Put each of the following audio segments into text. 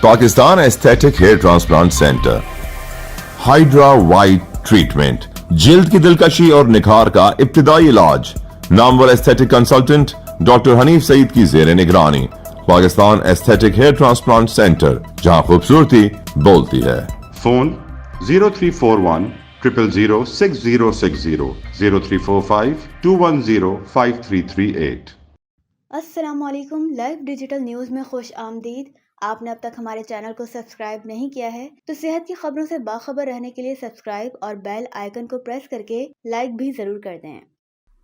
Pakistan aesthetic hair transplant centre, hydra white treatment, جلد کی دلکشی اور نکھار کا ابتدائی علاج، نامور aesthetic consultant doctor Hanif Saeed کی زیر نگرانی، Pakistan aesthetic hair transplant centre, جہاں خوبصورتی بولتی ہے۔ فون 0341 000 6060 0345 210 5338۔ السلام علیکم، لائیو ڈیجیٹل نیوز میں خوش آمدید۔ آپ نے اب تک ہمارے چینل کو سبسکرائب نہیں کیا ہے تو صحت کی خبروں سے باخبر رہنے کے لیے سبسکرائب اور بیل آئیکن کو پریس کر کے لائک بھی ضرور کر دیں۔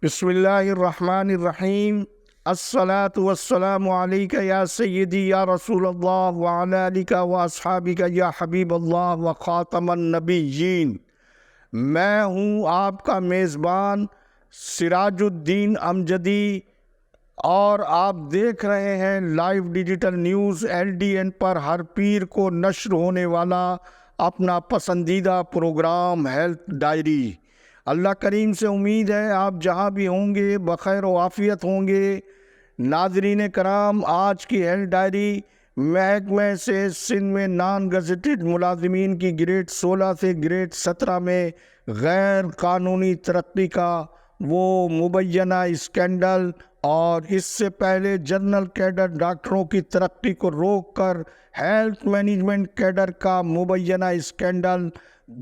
بسم اللہ الرحمن الرحیم، الصلاۃ والسلام علیک یا سیدی یا رسول اللہ وعلی آلک و اصحابک یا حبیب اللہ و خاتم النبیین۔ میں ہوں آپ کا میزبان سراج الدین امجدی اور آپ دیکھ رہے ہیں لائیو ڈیجیٹل نیوز LDN پر ہر پیر کو نشر ہونے والا اپنا پسندیدہ پروگرام ہیلتھ ڈائری۔ اللہ کریم سے امید ہے آپ جہاں بھی ہوں گے بخیر و عافیت ہوں گے۔ ناظرین کرام، آج کی ہیلتھ ڈائری محکمہ سے سندھ میں نان گزٹڈ ملازمین کی گریڈ 16 سے گریڈ 17 میں غیر قانونی ترقی کا وہ مبینہ اسکینڈل اور اس سے پہلے جنرل کیڈر ڈاکٹروں کی ترقی کو روک کر ہیلتھ مینجمنٹ کیڈر کا مبینہ اسکینڈل،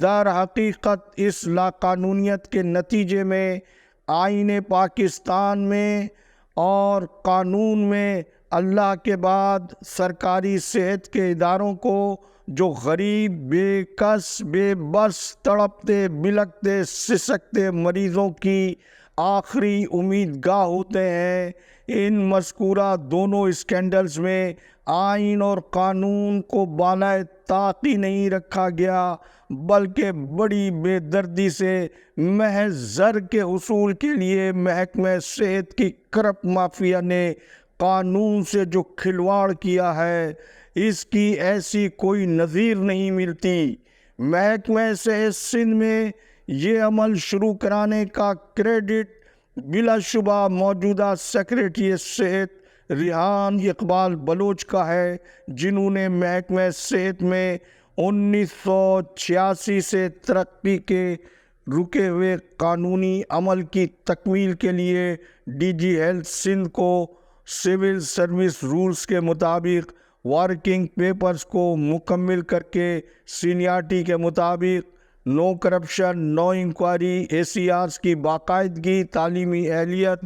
در حقیقت اس لاقانونیت کے نتیجے میں آئین پاکستان میں اور قانون میں اللہ کے بعد سرکاری صحت کے اداروں کو جو غریب، بے کس، بے بس، تڑپتے، بلکتے، سسکتے مریضوں کی آخری امیدگاہ ہوتے ہیں، ان مذکورہ دونوں اسکینڈلز میں آئین اور قانون کو بالائے طاق ہی نہیں رکھا گیا، بلکہ بڑی بے دردی سے محض زر کے حصول کے لیے محکمہ صحت کی کرپٹ مافیا نے قانون سے جو کھلواڑ کیا ہے، اس کی ایسی کوئی نظیر نہیں ملتی۔ محکمہ صحت سندھ میں یہ عمل شروع کرانے کا کریڈٹ بلا شبہ موجودہ سیکریٹری صحت ریحان اقبال بلوچ کا ہے، جنہوں نے محکمہ صحت میں 1986 سے ترقی کے رکے ہوئے قانونی عمل کی تکمیل کے لیے DG ہیلتھ سندھ کو سول سروس رولز کے مطابق ورکنگ پیپرز کو مکمل کر کے سینیارٹی کے مطابق نو کرپشن، نو انکوائری، ACRs کی باقاعدگی، تعلیمی اہلیت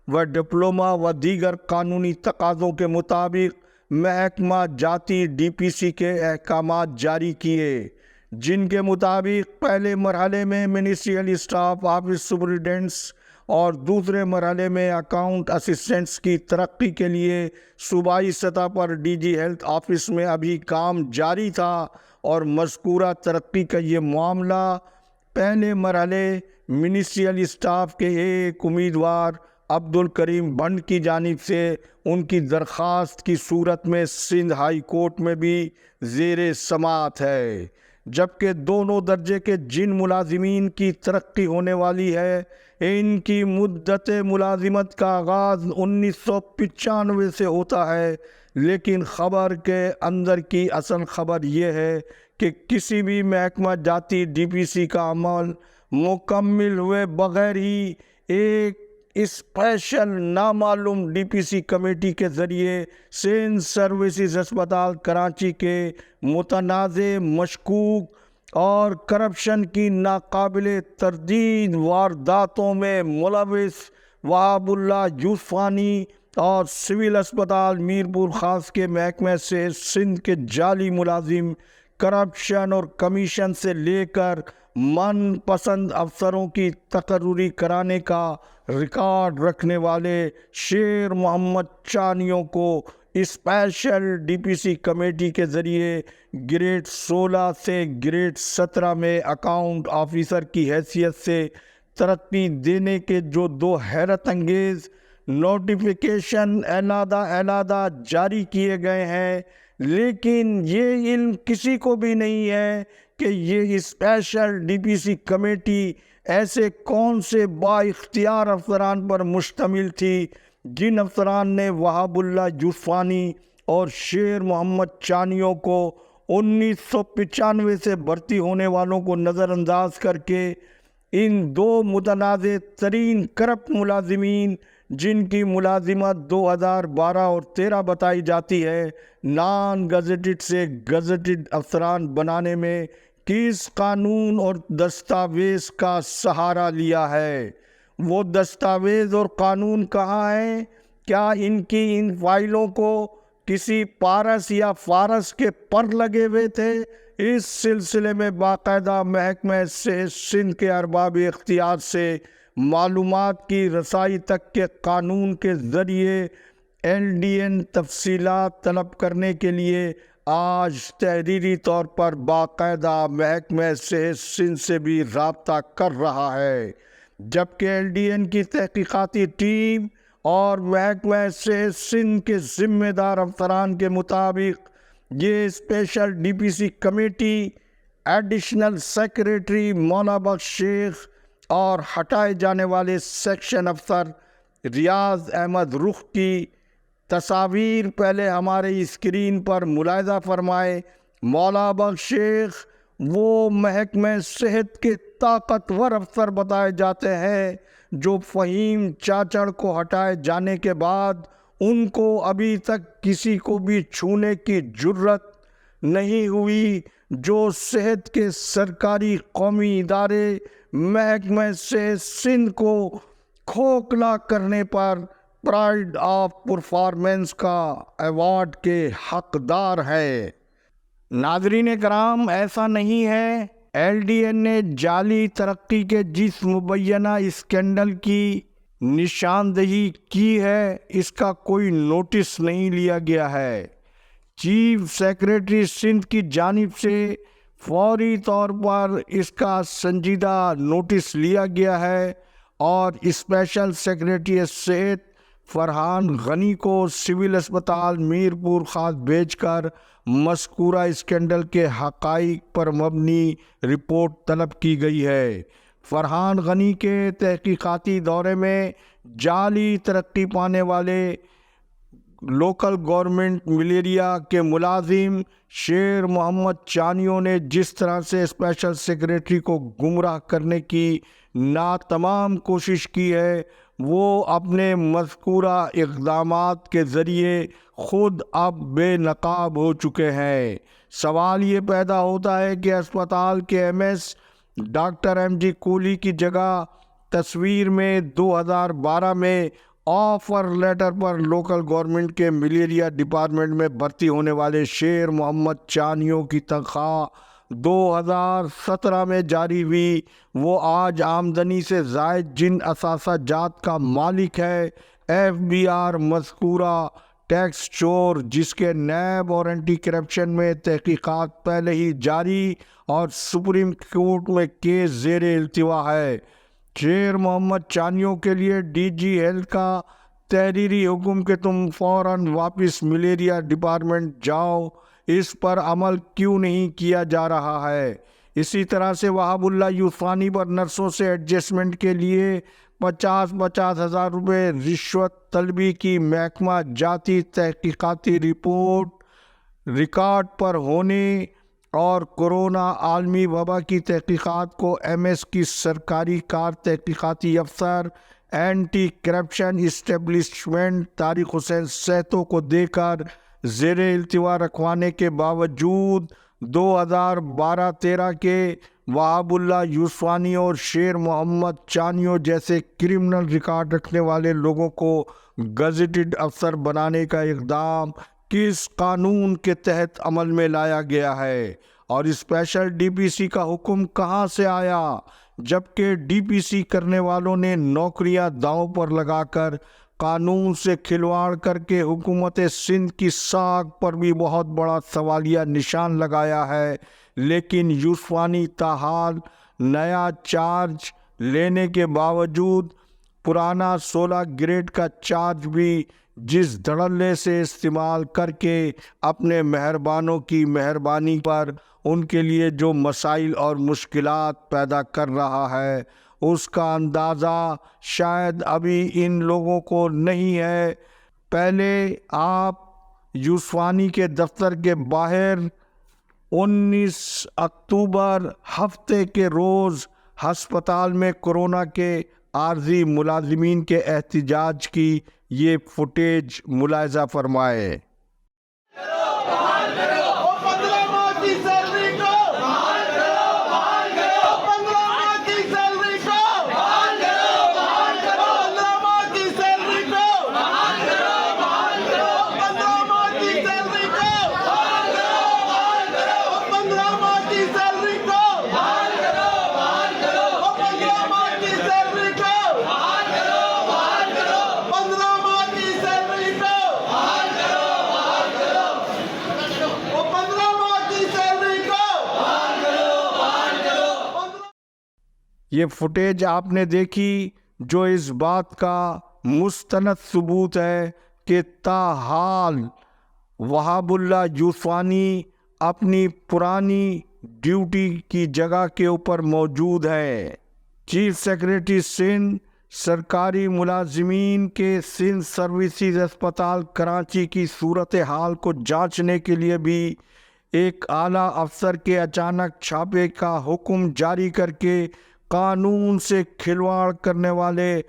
و ڈپلومہ و دیگر قانونی تقاضوں کے مطابق محکمہ جاتی DPC کے احکامات جاری کیے، جن کے مطابق پہلے مرحلے میں منسٹریل اسٹاف آفس سپرنٹینڈنٹس اور دوسرے مرحلے میں اکاؤنٹ اسسٹنٹس کی ترقی کے لیے صوبائی سطح پر DG ہیلتھ آفس میں ابھی کام جاری تھا، اور مذکورہ ترقی کا یہ معاملہ پہلے مرحلے منسٹریل اسٹاف کے ایک امیدوار عبدالکریم بنڈ کی جانب سے ان کی درخواست کی صورت میں سندھ ہائی کورٹ میں بھی زیر سماعت ہے، جبکہ دونوں درجے کے جن ملازمین کی ترقی ہونے والی ہے، ان کی مدت ملازمت کا آغاز 1995 سے ہوتا ہے، لیکن خبر کے اندر کی اصل خبر یہ ہے کہ کسی بھی محکمہ جاتی DPC کا عمل مکمل ہوئے بغیر ہی ایک اسپیشل نامعلوم DPC کمیٹی کے ذریعے سندھ سروسز ہسپتال کراچی کے متنازع، مشکوک اور کرپشن کی ناقابل تردید وارداتوں میں ملوث وہاب اللہ یوسفانی اور سول اسپتال میرپور خاص کے محکمہ سے سندھ کے جعلی ملازم کرپشن اور کمیشن سے لے کر من پسند افسروں کی تقرری کرانے کا ریکارڈ رکھنے والے شیر محمد چانیوں کو اسپیشل DPC کمیٹی کے ذریعے گریڈ 16 سے گریڈ 17 میں اکاؤنٹ آفیسر کی حیثیت سے ترقی دینے کے جو دو حیرت انگیز نوٹیفیکیشن علیحدہ جاری کیے گئے ہیں، لیکن یہ علم کسی کو بھی نہیں ہے کہ یہ اسپیشل DPC کمیٹی ایسے کون سے با اختیار افسران پر مشتمل تھی جن افسران نے وہاب اللہ یوسفانی اور شیر محمد چانیوں کو 1995 سے بھرتی ہونے والوں کو نظر انداز کر کے ان دو متنازع ترین کرپٹ ملازمین جن کی ملازمت 2012 اور 13 بتائی جاتی ہے، نان گزٹڈ سے گزٹڈ افسران بنانے میں کس قانون اور دستاویز کا سہارا لیا ہے؟ وہ دستاویز اور قانون کہاں ہیں؟ کیا ان فائلوں کو کسی پارس یا فارس کے پر لگے ہوئے تھے؟ اس سلسلے میں باقاعدہ محکمہ صحت سندھ کے ارباب اختیار سے معلومات کی رسائی تک کے قانون کے ذریعے LDN تفصیلات طلب کرنے کے لیے آج تحریری طور پر باقاعدہ محکمہ صحت سندھ سے بھی رابطہ کر رہا ہے، جبکہ LDN کی تحقیقاتی ٹیم اور محکمہ صحت سندھ کے ذمہ دار افسران کے مطابق یہ special DPC committee additional secretary مولا بخش شیخ اور ہٹائے جانے والے سیکشن افسر ریاض احمد رخ کی تصاویر پہلے ہمارے اسکرین پر ملاحظہ فرمائے۔ مولا بخش شیخ وہ محکمہ صحت کے طاقتور افسر بتائے جاتے ہیں جو فہیم چاچڑ کو ہٹائے جانے کے بعد ان کو ابھی تک کسی کو بھی چھونے کی جرت نہیں ہوئی، جو صحت کے سرکاری قومی ادارے محکمہ صحت سندھ کو کھوکھلا کرنے پر پرائڈ آف پرفارمنس کا ایوارڈ کے حقدار ہے۔ ناظرین کرام، ایسا نہیں ہے LDN نے جعلی ترقی کے جس مبینہ اسکینڈل کی نشاندہی کی ہے اس کا کوئی نوٹس نہیں لیا گیا ہے۔ چیف سیکریٹری سندھ کی جانب سے فوری طور پر اس کا سنجیدہ نوٹس لیا گیا ہے اور اسپیشل سیکریٹری صحت فرحان غنی کو سول اسپتال میرپور خاص بھیج کر مذکورہ اسکینڈل کے حقائق پر مبنی رپورٹ طلب کی گئی ہے۔ فرحان غنی کے تحقیقاتی دورے میں جعلی ترقی پانے والے لوکل گورنمنٹ ملیریا کے ملازم شیر محمد چانیوں نے جس طرح سے اسپیشل سیکریٹری کو گمراہ کرنے کی ناتمام کوشش کی ہے، وہ اپنے مذکورہ اقدامات کے ذریعے خود اب بے نقاب ہو چکے ہیں۔ سوال یہ پیدا ہوتا ہے کہ اسپتال کے MS ڈاکٹر MG کولی کی جگہ تصویر میں 2012 میں آفر لیٹر پر لوکل گورنمنٹ کے ملیریا ڈپارٹمنٹ میں بھرتی ہونے والے شیر محمد چانیوں کی تنخواہ 2017 میں جاری ہوئی، وہ آج آمدنی سے زائد جن اثاثہ جات کا مالک ہے FBR مذکورہ ٹیکس چور، جس کے نیب اور اینٹی کرپشن میں تحقیقات پہلے ہی جاری اور سپریم کورٹ میں کیس زیر التوا ہے۔ شیر محمد چانیوں کے لیے DG ہیلتھ کا تحریری حکم کہ تم فوراً واپس ملیریا ڈپارٹمنٹ جاؤ، اس پر عمل کیوں نہیں کیا جا رہا ہے؟ اسی طرح سے وہاب اللہ یوسفانی پر نرسوں سے ایڈجسٹمنٹ کے لیے 50,000 ہزار روپے رشوت طلبی کی محکمہ جاتی تحقیقاتی رپورٹ ریکارڈ پر ہونے اور کورونا عالمی وبا کی تحقیقات کو MS کی سرکاری کار تحقیقاتی افسر اینٹی کرپشن اسٹیبلشمنٹ طارق حسین سہتو کو دے کر زیر التوا رکھوانے کے باوجود 2012-13 کے وہاب اللہ یوسفانی اور شیر محمد چانیوں جیسے کرمنل ریکارڈ رکھنے والے لوگوں کو گزٹڈ افسر بنانے کا اقدام کس قانون کے تحت عمل میں لایا گیا ہے اور اسپیشل DPC کا حکم کہاں سے آیا، جبکہ DPC کرنے والوں نے نوکریاں داؤں پر لگا کر قانون سے کھلواڑ کر کے حکومت سندھ کی ساکھ پر بھی بہت بڑا سوالیہ نشان لگایا ہے، لیکن یوسفانی تاحال نیا چارج لینے کے باوجود پرانا 16 گریڈ کا چارج بھی جس دھڑلے سے استعمال کر کے اپنے مہربانوں کی مہربانی پر ان کے لیے جو مسائل اور مشکلات پیدا کر رہا ہے اس کا اندازہ شاید ابھی ان لوگوں کو نہیں ہے۔ پہلے آپ یوسفانی کے دفتر کے باہر 19 اکتوبر ہفتے کے روز ہسپتال میں کورونا کے عارضی ملازمین کے احتجاج کی یہ فوٹیج ملاحظہ فرمائے۔ یہ فوٹیج آپ نے دیکھی جو اس بات کا مستند ثبوت ہے کہ تاحال وہاب اللہ یوسفانی اپنی پرانی ڈیوٹی کی جگہ کے اوپر موجود ہے۔ چیف سیکریٹری سندھ سرکاری ملازمین کے سندھ سروسز اسپتال کراچی کی صورتحال کو جانچنے کے لیے بھی ایک اعلیٰ افسر کے اچانک چھاپے کا حکم جاری کر کے قانون سے کھلواڑ کرنے والے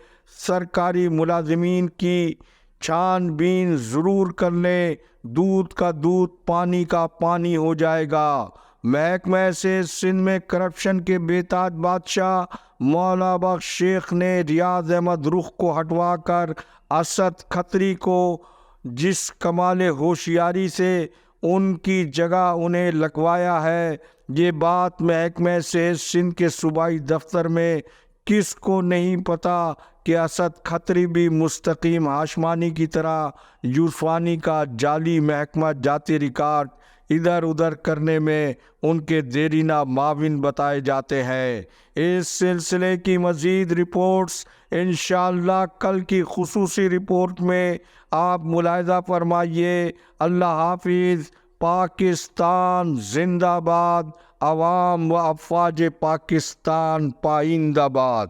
سرکاری ملازمین کی چھان بین ضرور کر لیں، دودھ کا دودھ پانی کا پانی ہو جائے گا۔ محکمہ سے سندھ میں کرپشن کے بے تاج بادشاہ مولا بخش شیخ نے ریاض احمد رخ کو ہٹوا کر اسد کھتری کو جس کمال ہوشیاری سے ان کی جگہ انہیں لگوایا ہے، یہ بات محکمہ صحت سندھ کے صوبائی دفتر میں کس کو نہیں پتا کہ اسد کھتری بھی مستقیم ہاشمانی کی طرح یوسفانی کا جعلی محکمہ جاتی ریکارڈ ادھر ادھر کرنے میں ان کے دیرینہ معاون بتائے جاتے ہیں۔ اس سلسلے کی مزید رپورٹس انشاءاللہ کل کی خصوصی رپورٹ میں آپ ملاحظہ فرمائیے۔ اللہ حافظ۔ پاکستان زندہ باد۔ عوام و افواج پاکستان پائندہ باد۔